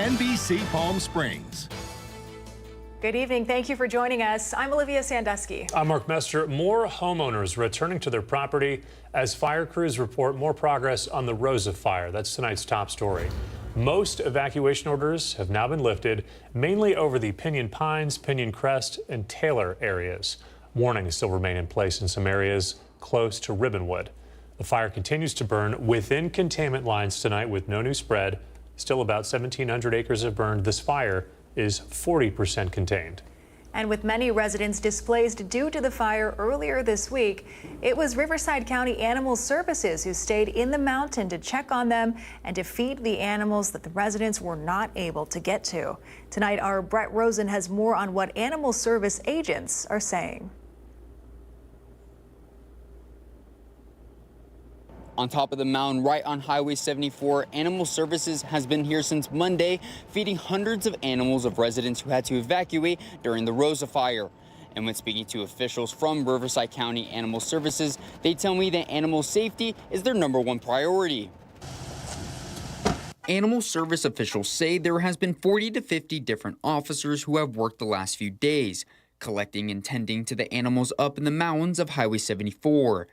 NBC Palm Springs. Good evening. Thank you for joining us. I'm Olivia Sandusky. I'm Mark Mester. More homeowners returning to their property as fire crews report more progress on the Rosa Fire. That's tonight's top story. Most evacuation orders have now been lifted, mainly over the Pinyon Pines, Pinyon Crest, and Taylor areas. Warnings still remain in place in some areas close to Ribbonwood. The fire continues to burn within containment lines tonight with no new spread. Still about 1,700 acres have burned. This fire is 40% contained. And with many residents displaced due to the fire earlier this week, it was Riverside County Animal Services who stayed in the mountain to check on them and to feed the animals that the residents were not able to get to. Tonight, our Brett Rosen has more on what Animal Service agents are saying. On top of the mountain, right on Highway 74, Animal Services has been here since Monday, feeding hundreds of animals of residents who had to evacuate during the Rosa Fire. And when speaking to officials from Riverside County Animal Services, they tell me that animal safety is their #1 priority. Animal Service officials say there has been 40 to 50 different officers who have worked the last few days, collecting and tending to the animals up in the mountains of Highway 74.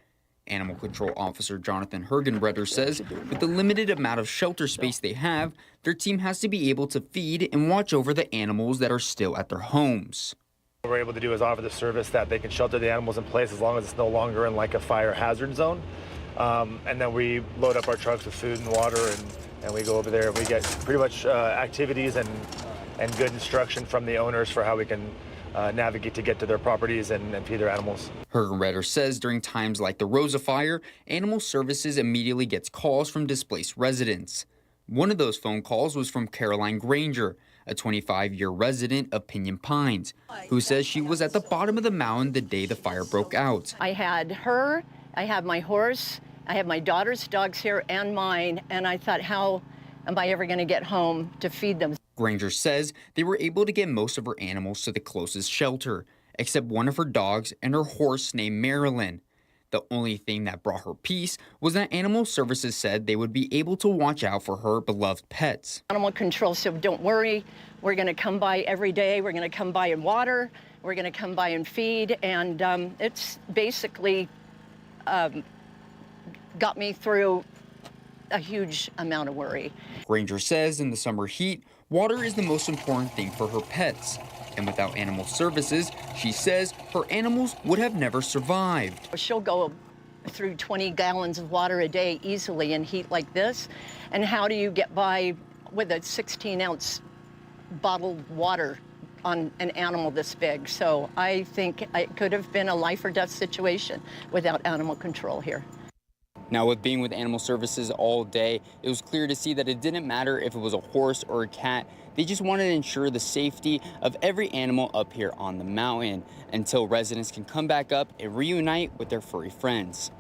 Animal Control Officer Jonathan Hergenbreder says with the limited amount of shelter space they have, their team has to be able to feed and watch over the animals that are still at their homes. What we're able to do is offer the service that they can shelter the animals in place as long as it's no longer in like a fire hazard zone. And then we load up our trucks with food and water and we go over there and we get pretty much activities and good instruction from the owners for how we can navigate to get to their properties and feed their animals. Hergenbreder says during times like the Rosa Fire, Animal Services immediately gets calls from displaced residents. One of those phone calls was from Caroline Granger, a 25-year resident of Pinyon Pines, who says she was at the bottom of the mountain the day the fire broke out. I had her, I had my horse, I had my daughter's dogs here and mine, and I thought, how am I ever going to get home to feed them? Granger says they were able to get most of her animals to the closest shelter, except one of her dogs and her horse named Marilyn. The only thing that brought her peace was that Animal Services said they would be able to watch out for her beloved pets. Animal Control said, don't worry, we're going to come by every day, we're going to come by and water, we're going to come by and feed, and it's basically got me through a huge amount of worry. Granger says in the summer heat, water is the most important thing for her pets. And without Animal Services, she says her animals would have never survived. She'll go through 20 gallons of water a day easily in heat like this. And how do you get by with a 16-ounce bottled water on an animal this big? So I think it could have been a life or death situation without Animal Control here. Now, with being with Animal Services all day, it was clear to see that it didn't matter if it was a horse or a cat. They just wanted to ensure the safety of every animal up here on the mountain until residents can come back up and reunite with their furry friends.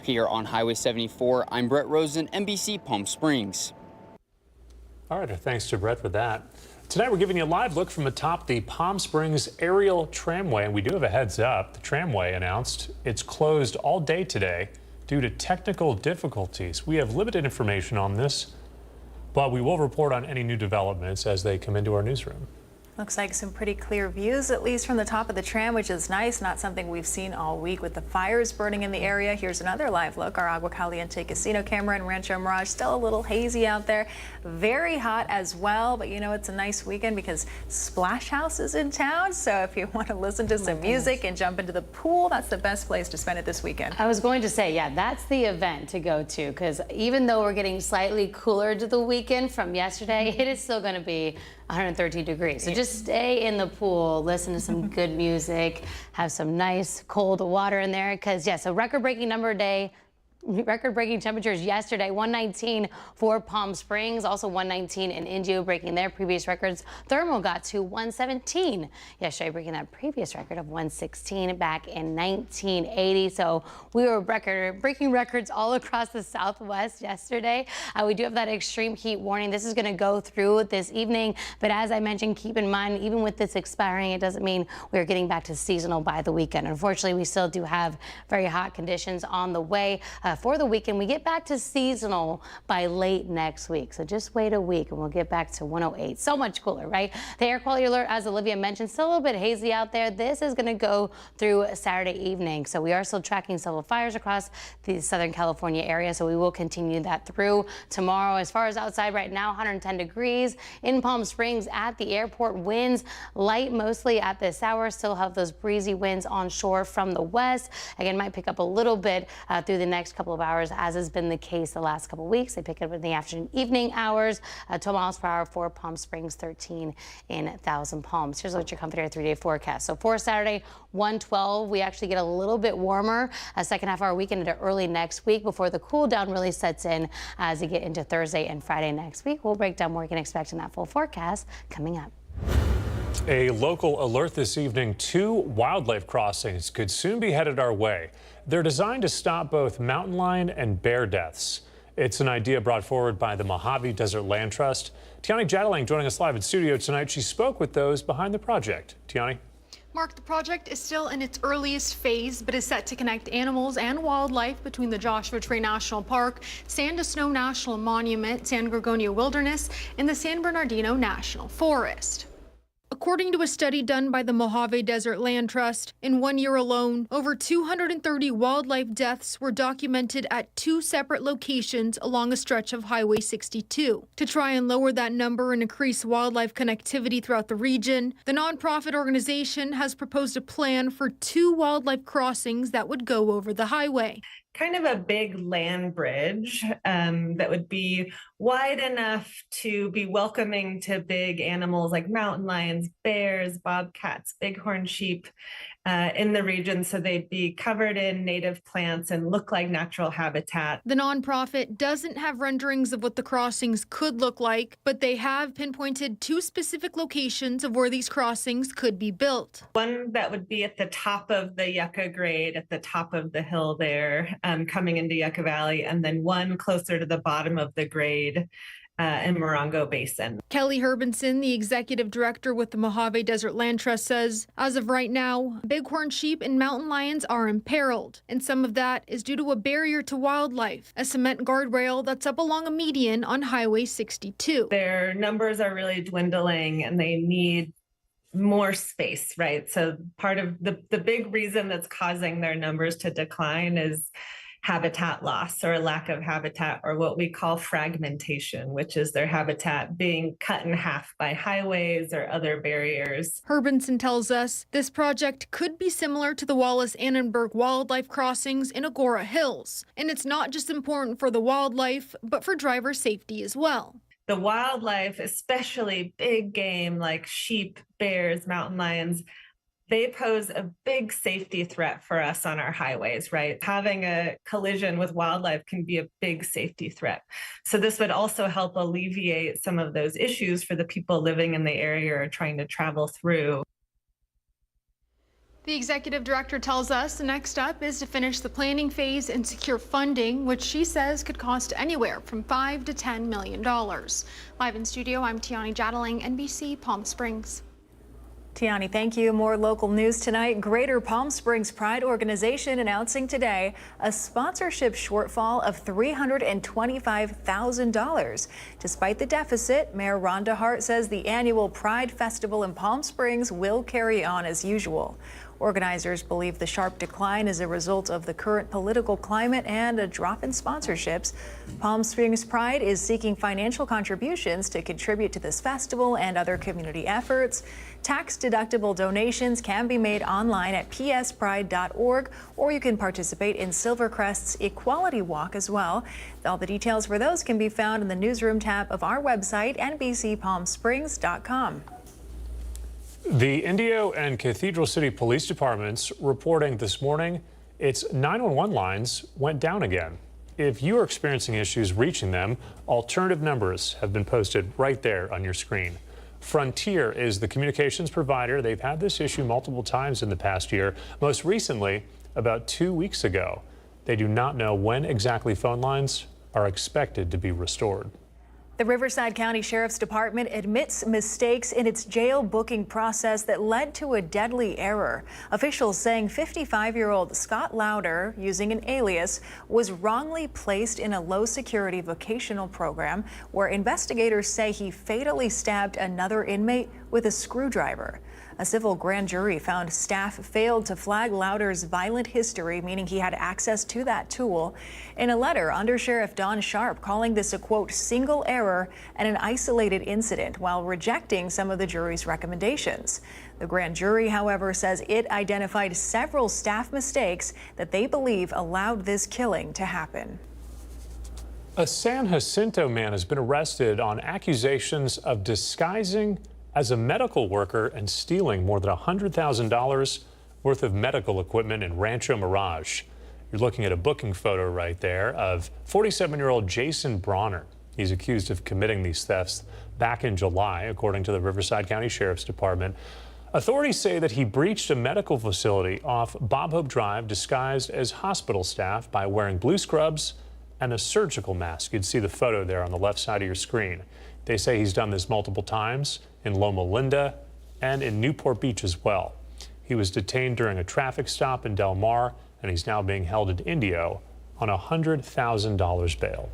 Here on Highway 74, I'm Brett Rosen, NBC Palm Springs. All right, thanks to Brett for that. Tonight, we're giving you a live look from atop the Palm Springs aerial tramway, and we do have a heads up. The tramway announced it's closed all day today due to technical difficulties. We have limited information on this, but we will report on any new developments as they come into our newsroom. Looks like some pretty clear views, at least from the top of the tram, which is nice. Not something we've seen all week with the fires burning in the area. Here's another live look. Our Agua Caliente casino camera in Rancho Mirage. Still a little hazy out there. Very hot as well, but you know, it's a nice weekend because Splash House is in town. So if you want to listen to some music and jump into the pool, that's the best place to spend it this weekend. I was going to say, yeah, that's the event to go to, because even though we're getting slightly cooler to the weekend from yesterday, it is still going to be 113 degrees. So just stay in the pool, listen to some good music, have some nice cold water in there, because yes, a record-breaking record-breaking temperatures yesterday, 119 for Palm Springs, also 119 in Indio, breaking their previous records. Thermal got to 117 yesterday, breaking that previous record of 116 back in 1980. So we were breaking records all across the Southwest yesterday. We do have that extreme heat warning. This is going to go through this evening, but as I mentioned, keep in mind, even with this expiring, it doesn't mean we're getting back to seasonal by the weekend. Unfortunately, we still do have very hot conditions on the way. for the weekend. We get back to seasonal by late next week. So just wait a week and we'll get back to 108. So much cooler, right? The air quality alert, as Olivia mentioned, still a little bit hazy out there. This is going to go through Saturday evening. So we are still tracking several fires across the Southern California area. So we will continue that through tomorrow. As far as outside right now, 110 degrees in Palm Springs at the airport. Winds light mostly at this hour. Still have those breezy winds onshore from the west. Again, might pick up a little bit through the next couple of hours, as has been the case the last couple of weeks. They pick up in the afternoon, evening hours. 12 miles per hour for Palm Springs, 13 in Thousand Palms. Here's what your Comfort Air 3-day forecast. So for Saturday, 112, we actually get a little bit warmer a second half hour weekend into early next week before the cool down really sets in as we get into Thursday and Friday next week. We'll break down what we can expect in that full forecast coming up. A local alert this evening: 2 wildlife crossings could soon be headed our way. They're designed to stop both mountain lion and bear deaths. It's an idea brought forward by the Mojave Desert Land Trust. Tiani Jadaling joining us live in studio tonight. She spoke with those behind the project. Tiani. Mark, the project is still in its earliest phase, but is set to connect animals and wildlife between the Joshua Tree National Park, Sand to Snow National Monument, San Gorgonio Wilderness, and the San Bernardino National Forest. According to a study done by the Mojave Desert Land Trust, in 1 year alone, over 230 wildlife deaths were documented at 2 separate locations along a stretch of Highway 62. To try and lower that number and increase wildlife connectivity throughout the region, the nonprofit organization has proposed a plan for 2 wildlife crossings that would go over the highway. Kind of a big land bridge that would be wide enough to be welcoming to big animals like mountain lions, bears, bobcats, bighorn sheep in the region, so they'd be covered in native plants and look like natural habitat. The nonprofit doesn't have renderings of what the crossings could look like, but they have pinpointed 2 specific locations of where these crossings could be built. One that would be at the top of the Yucca grade, at the top of the hill there, coming into Yucca Valley, and then one closer to the bottom of the grade in Morongo Basin. Kelly Herbinson, the executive director with the Mojave Desert Land Trust, says, as of right now, bighorn sheep and mountain lions are imperiled, and some of that is due to a barrier to wildlife, a cement guardrail that's up along a median on Highway 62. Their numbers are really dwindling, and they need more space, right? So part of the big reason that's causing their numbers to decline is habitat loss or lack of habitat, or what we call fragmentation, which is their habitat being cut in half by highways or other barriers. Herbinson tells us this project could be similar to the Wallace-Annenberg wildlife crossings in Agora Hills. And it's not just important for the wildlife, but for driver safety as well. The wildlife, especially big game like sheep, bears, mountain lions, they pose a big safety threat for us on our highways, right? Having a collision with wildlife can be a big safety threat. So this would also help alleviate some of those issues for the people living in the area or trying to travel through. The executive director tells us the next step is to finish the planning phase and secure funding, which she says could cost anywhere from $5 to $10 million. Live in studio, I'm Tiani Jadaling, NBC Palm Springs. Tiani, thank you. More local news tonight. Greater Palm Springs Pride Organization announcing today a sponsorship shortfall of $325,000. Despite the deficit, Mayor Rhonda Hart says the annual Pride Festival in Palm Springs will carry on as usual. Organizers believe the sharp decline is a result of the current political climate and a drop in sponsorships. Palm Springs Pride is seeking financial contributions to contribute to this festival and other community efforts. Tax-deductible donations can be made online at pspride.org, or you can participate in Silvercrest's Equality Walk as well. All the details for those can be found in the newsroom tab of our website, NBCPalmSprings.com. The Indio and Cathedral City Police Departments reporting this morning its 911 lines went down again. If you are experiencing issues reaching them, alternative numbers have been posted right there on your screen. Frontier is the communications provider. They've had this issue multiple times in the past year, most recently about 2 weeks ago. They do not know when exactly phone lines are expected to be restored. The Riverside County Sheriff's Department admits mistakes in its jail booking process that led to a deadly error. Officials saying 55-year-old Scott Lauder, using an alias, was wrongly placed in a low-security vocational program where investigators say he fatally stabbed another inmate with a screwdriver. A civil grand jury found staff failed to flag Lauder's violent history, meaning he had access to that tool. In a letter, Undersheriff Don Sharp calling this a, quote, single error and an isolated incident, while rejecting some of the jury's recommendations. The grand jury, however, says it identified several staff mistakes that they believe allowed this killing to happen. A San Jacinto man has been arrested on accusations of disguising as a medical worker and stealing more than $100,000 worth of medical equipment in Rancho Mirage. You're looking at a booking photo right there of 47-year-old Jason Bronner. He's accused of committing these thefts back in July, according to the Riverside County Sheriff's Department. Authorities say that he breached a medical facility off Bob Hope Drive disguised as hospital staff by wearing blue scrubs and a surgical mask. You'd see the photo there on the left side of your screen. They say he's done this multiple times in Loma Linda and in Newport Beach as well. He was detained during a traffic stop in Del Mar, and he's now being held in Indio on a $100,000 bail.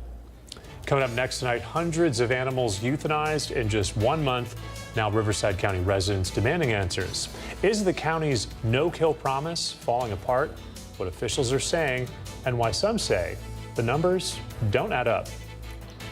Coming up next tonight, hundreds of animals euthanized in just 1 month. Now Riverside County residents demanding answers. Is the county's no-kill promise falling apart? What officials are saying, and why some say the numbers don't add up.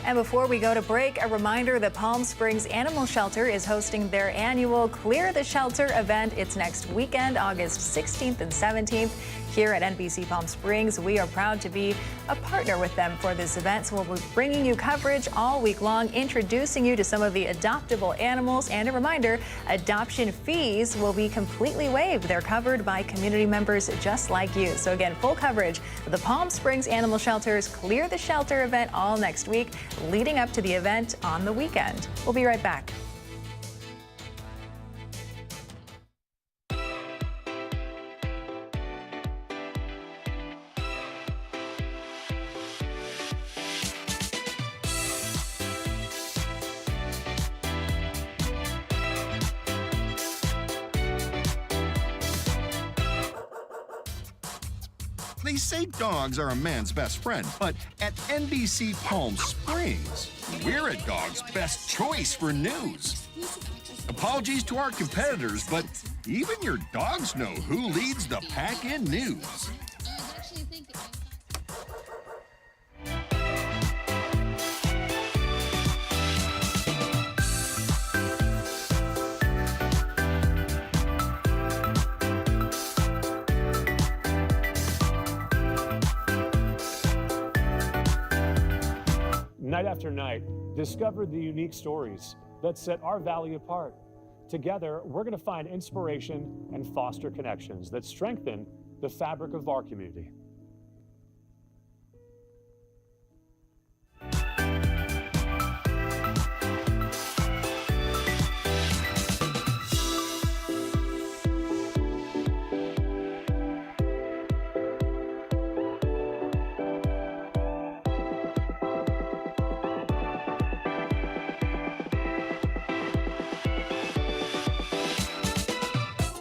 And before we go to break, a reminder that Palm Springs Animal Shelter is hosting their annual Clear the Shelter event. It's next weekend, August 16th and 17th. Here at NBC Palm Springs, we are proud to be a partner with them for this event. So we'll be bringing you coverage all week long, introducing you to some of the adoptable animals. And a reminder, adoption fees will be completely waived. They're covered by community members just like you. So again, full coverage of the Palm Springs Animal Shelter's Clear the Shelter event all next week, leading up to the event on the weekend. We'll be right back. They say dogs are a man's best friend, but at NBC Palm Springs, we're a dog's best choice for news. Apologies to our competitors, but even your dogs know who leads the pack in news. Night after night, discover the unique stories that set our valley apart. Together, we're going to find inspiration and foster connections that strengthen the fabric of our community.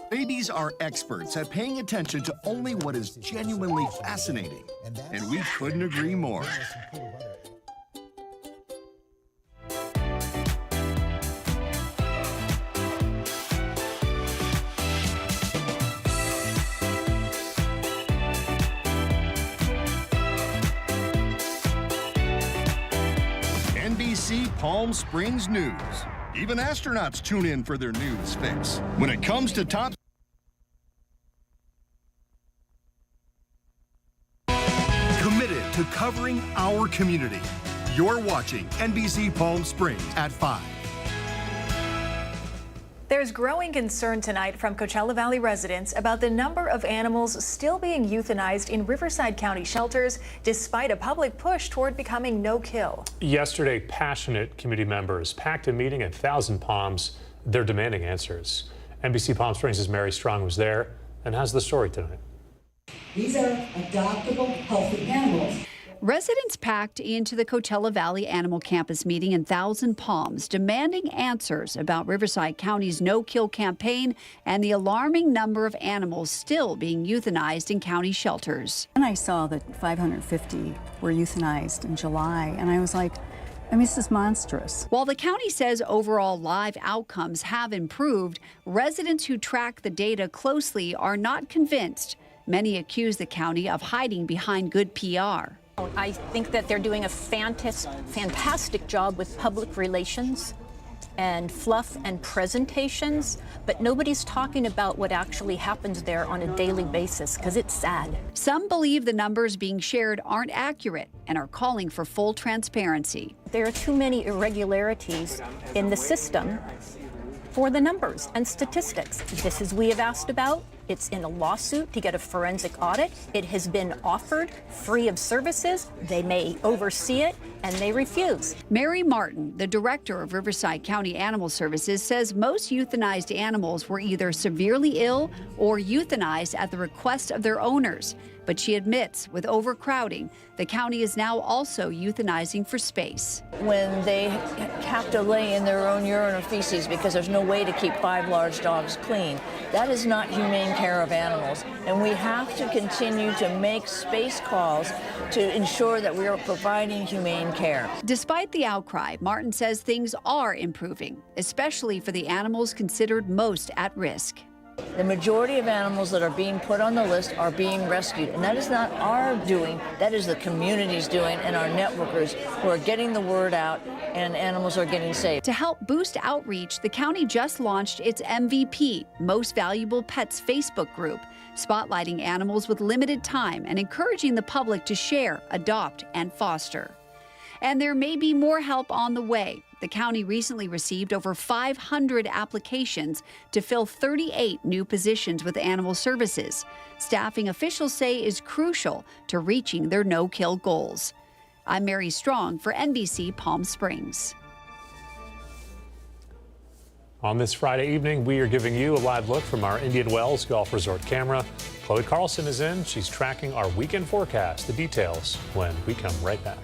Babies are experts at paying attention to only what is genuinely fascinating, and we couldn't agree more. NBC Palm Springs News. Even astronauts tune in for their news fix. When it comes to top committed to covering our community. You're watching NBC Palm Springs at 5. There's growing concern tonight from Coachella Valley residents about the number of animals still being euthanized in Riverside County shelters, despite a public push toward becoming no-kill. Yesterday, passionate community members packed a meeting at Thousand Palms. They're demanding answers. NBC Palm Springs' Mary Strong was there and has the story tonight. These are adoptable, healthy animals. Residents packed into the Coachella Valley Animal Campus meeting in Thousand Palms, demanding answers about Riverside County's no-kill campaign and the alarming number of animals still being euthanized in county shelters. And I saw that 550 were euthanized in July, and I was like, this is monstrous. While the county says overall live outcomes have improved, residents who track the data closely are not convinced. Many accuse the county of hiding behind good PR. I think that they're doing a fantastic job with public relations and fluff and presentations, but nobody's talking about what actually happens there on a daily basis, because it's sad. Some believe the numbers being shared aren't accurate and are calling for full transparency. There are too many irregularities in the system for the numbers and statistics. This is we have asked about. It's in a lawsuit to get a forensic audit. It has been offered free of services. They may oversee it, and they refuse. Mary Martin, the director of Riverside County Animal Services, says most euthanized animals were either severely ill or euthanized at the request of their owners. But she admits, with overcrowding, the county is now also euthanizing for space. When they have to lay in their own urine or feces because there's no way to keep 5 large dogs clean, that is not humane care of animals. And we have to continue to make space calls to ensure that we are providing humane care. Despite the outcry, Martin says things are improving, especially for the animals considered most at risk. The majority of animals that are being put on the list are being rescued, and that is not our doing, that is the community's doing and our networkers who are getting the word out, and animals are getting saved. To help boost outreach, the county just launched its MVP, Most Valuable Pets Facebook group, spotlighting animals with limited time and encouraging the public to share, adopt, and foster. And there may be more help on the way. The county recently received over 500 applications to fill 38 new positions with animal services. Staffing officials say is crucial to reaching their no-kill goals. I'm Mary Strong for NBC Palm Springs. On this Friday evening, we are giving you a live look from our Indian Wells Golf Resort camera. Chloe Carlson is in. She's tracking our weekend forecast. The details when we come right back.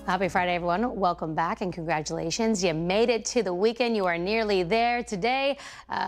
Happy Friday, everyone. Welcome back and congratulations. You made it to the weekend. You are nearly there today.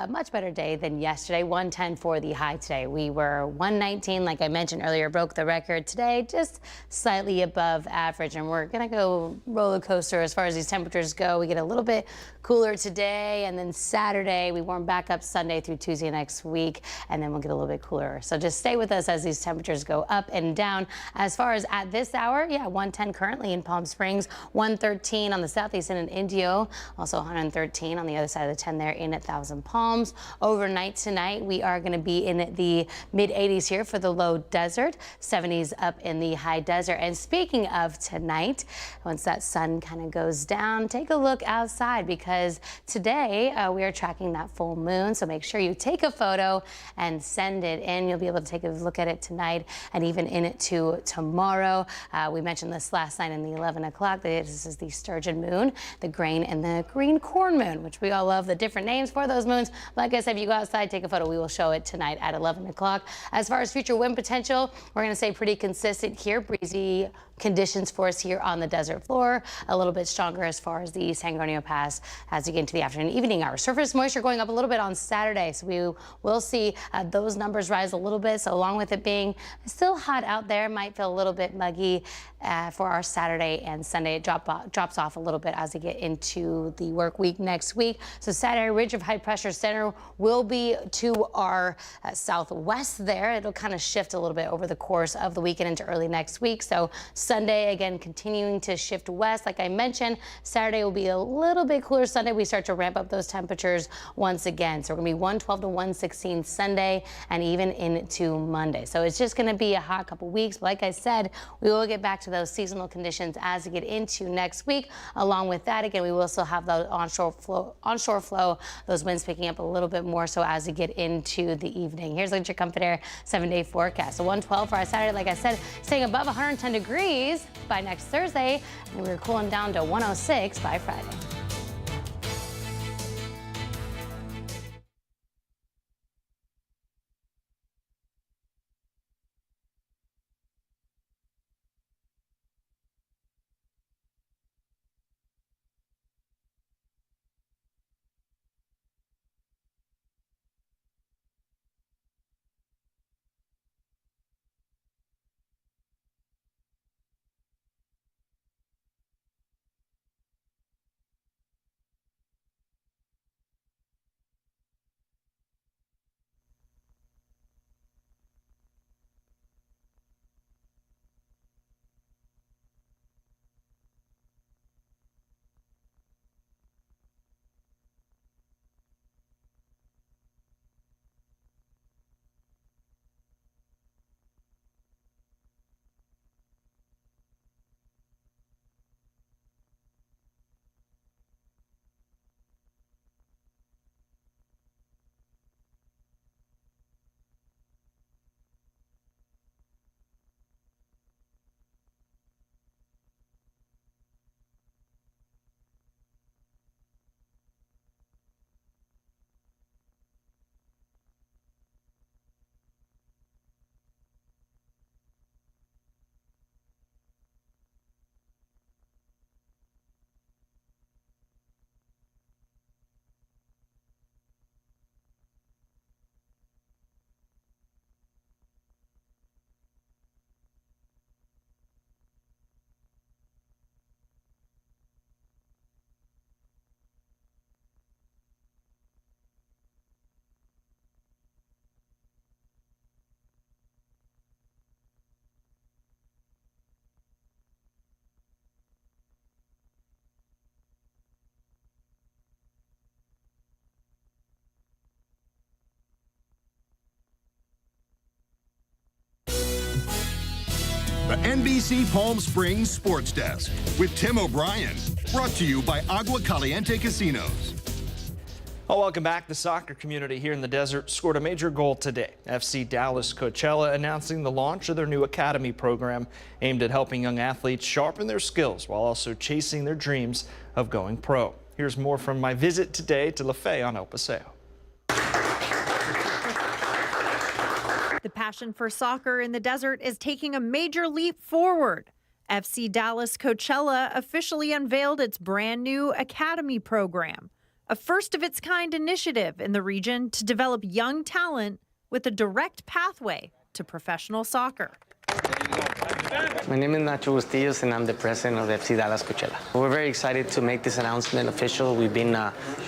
Much better day than yesterday. 110 for the high today. We were 119, like I mentioned earlier, broke the record today, just slightly above average. And we're going to go roller coaster as far as these temperatures go. We get a little bit cooler today, and then Saturday we warm back up Sunday through Tuesday next week, and then we'll get a little bit cooler. So just stay with us as these temperatures go up and down. As far as at this hour, 110 currently in Palm Springs, 113 on the southeast end in Indio, also 113 on the other side of the 10 there in at Thousand Palms. Overnight tonight, we are going to be in the mid 80s here for the low desert, 70s up in the high desert. And speaking of tonight, once that sun kind of goes down, take a look outside because today we are tracking that full moon. So make sure you take a photo and send it in. You'll be able to take a look at it tonight and even in it to tomorrow. We mentioned this last night in the 11 o'clock. This is the sturgeon moon, the grain and the green corn moon, which we all love the different names for those moons. Like I said, if you go outside, take a photo. We will show it tonight at 11 o'clock. As far as future wind potential, we're going to stay pretty consistent here. Breezy conditions for us here on the desert floor. A little bit stronger as far as the San Antonio Pass as you get into the afternoon, evening hours. Surface moisture going up a little bit on Saturday, so we will see those numbers rise a little bit. So along with it being still hot out there, might feel a little bit muggy for our Saturday and Sunday. It drops off a little bit as we get into the work week next week. So Saturday, ridge of high pressure center will be to our southwest there. It'll kind of shift a little bit over the course of the weekend into early next week. So Sunday, again, continuing to shift west. Like I mentioned, Saturday will be a little bit cooler. Sunday, we start to ramp up those temperatures once again. So we're going to be 112 to 116 Sunday and even into Monday. So it's just going to be a hot couple weeks. But like I said, we will get back to those seasonal conditions as we get into next week. Along with that, again, we will still have the onshore flow, those winds picking up a little bit more so as we get into the evening. Here's your Comfort Air 7-day forecast. So 112 for our Saturday, like I said, staying above 110 degrees by next Thursday, and we're cooling down to 106 by Friday. The NBC Palm Springs Sports Desk with Tim O'Brien. Brought to you by Agua Caliente Casinos. Well, welcome back. The soccer community here in the desert scored a major goal today. FC Dallas Coachella announcing the launch of their new academy program aimed at helping young athletes sharpen their skills while also chasing their dreams of going pro. Here's more from my visit today to LaFay on El Paseo. The passion for soccer in the desert is taking a major leap forward. FC Dallas Coachella officially unveiled its brand new Academy program, a first-of-its-kind initiative in the region to develop young talent with a direct pathway to professional soccer. My name is Nacho Bustillos, and I'm the president of FC Dallas Coachella. We're very excited to make this announcement official. We've been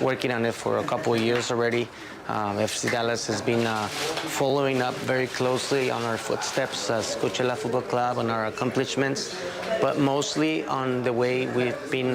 working on it for a couple of years already. FC Dallas has been following up very closely on our footsteps as Coachella Football Club, on our accomplishments, but mostly on the way we've been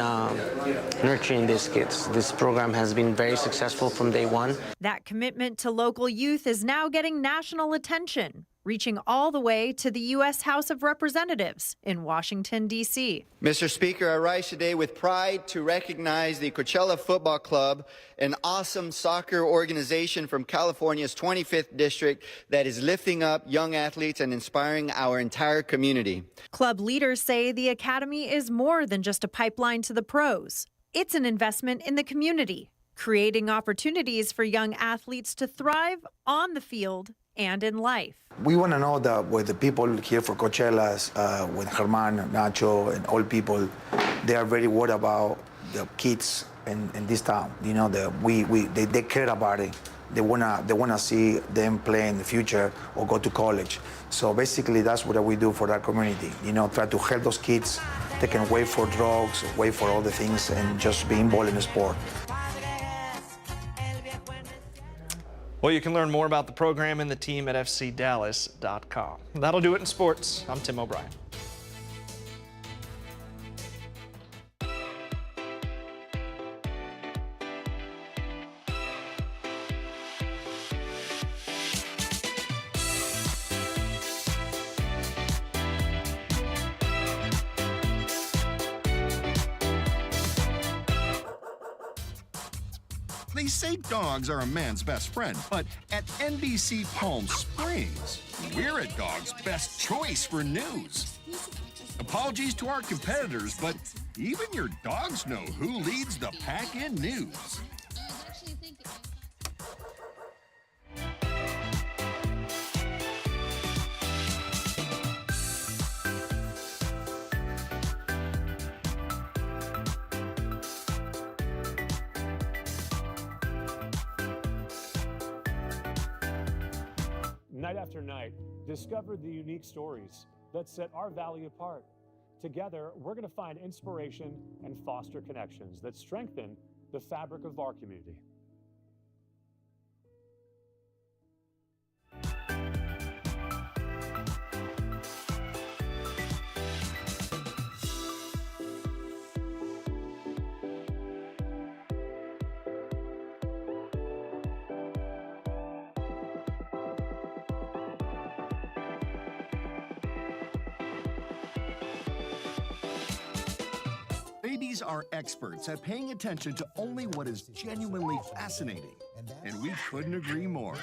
nurturing these kids. This program has been very successful from day one. That commitment to local youth is now getting national attention, reaching all the way to the U.S. House of Representatives in Washington, D.C. Mr. Speaker, I rise today with pride to recognize the Coachella Football Club, an awesome soccer organization from California's 25th district that is lifting up young athletes and inspiring our entire community. Club leaders say the academy is more than just a pipeline to the pros. It's an investment in the community, creating opportunities for young athletes to thrive on the field and in life. We want to know that with the people here for Coachella's, with Germán, Nacho, and all people, they are very worried about the kids in this town. You know, they care about it. They wanna see them play in the future or go to college. So basically, that's what we do for that community. You know, try to help those kids. They can wait for drugs, wait for all the things, and just be involved in the sport. Well, you can learn more about the program and the team at fcdallas.com. That'll do it in sports. I'm Tim O'Brien. They say dogs are a man's best friend, but at NBC Palm Springs, we're a dog's best choice for news. Apologies to our competitors, but even your dogs know who leads the pack in news. Night after night, discover the unique stories that set our valley apart. Together, we're going to find inspiration and foster connections that strengthen the fabric of our community. Babies are experts at paying attention to only what is genuinely fascinating, and we couldn't agree more.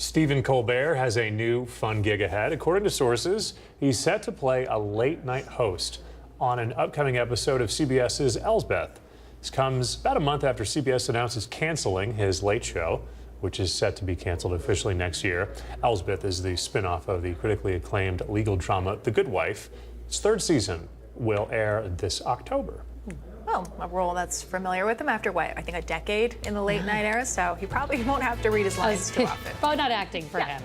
Stephen Colbert has a new fun gig ahead. According to sources, he's set to play a late-night host on an upcoming episode of CBS's Elsbeth. This comes about a month after CBS announces canceling his Late Show, which is set to be canceled officially next year. Elsbeth is the spin-off of the critically acclaimed legal drama The Good Wife. Its third season will air this October. Well, a role that's familiar with him after, what, I think a decade in the late night era, so he probably won't have to read his lines too often. Probably not acting for him.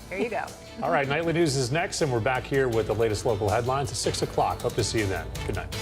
There you go. All right, Nightly News is next, and we're back here with the latest local headlines at 6 o'clock. Hope to see you then. Good night.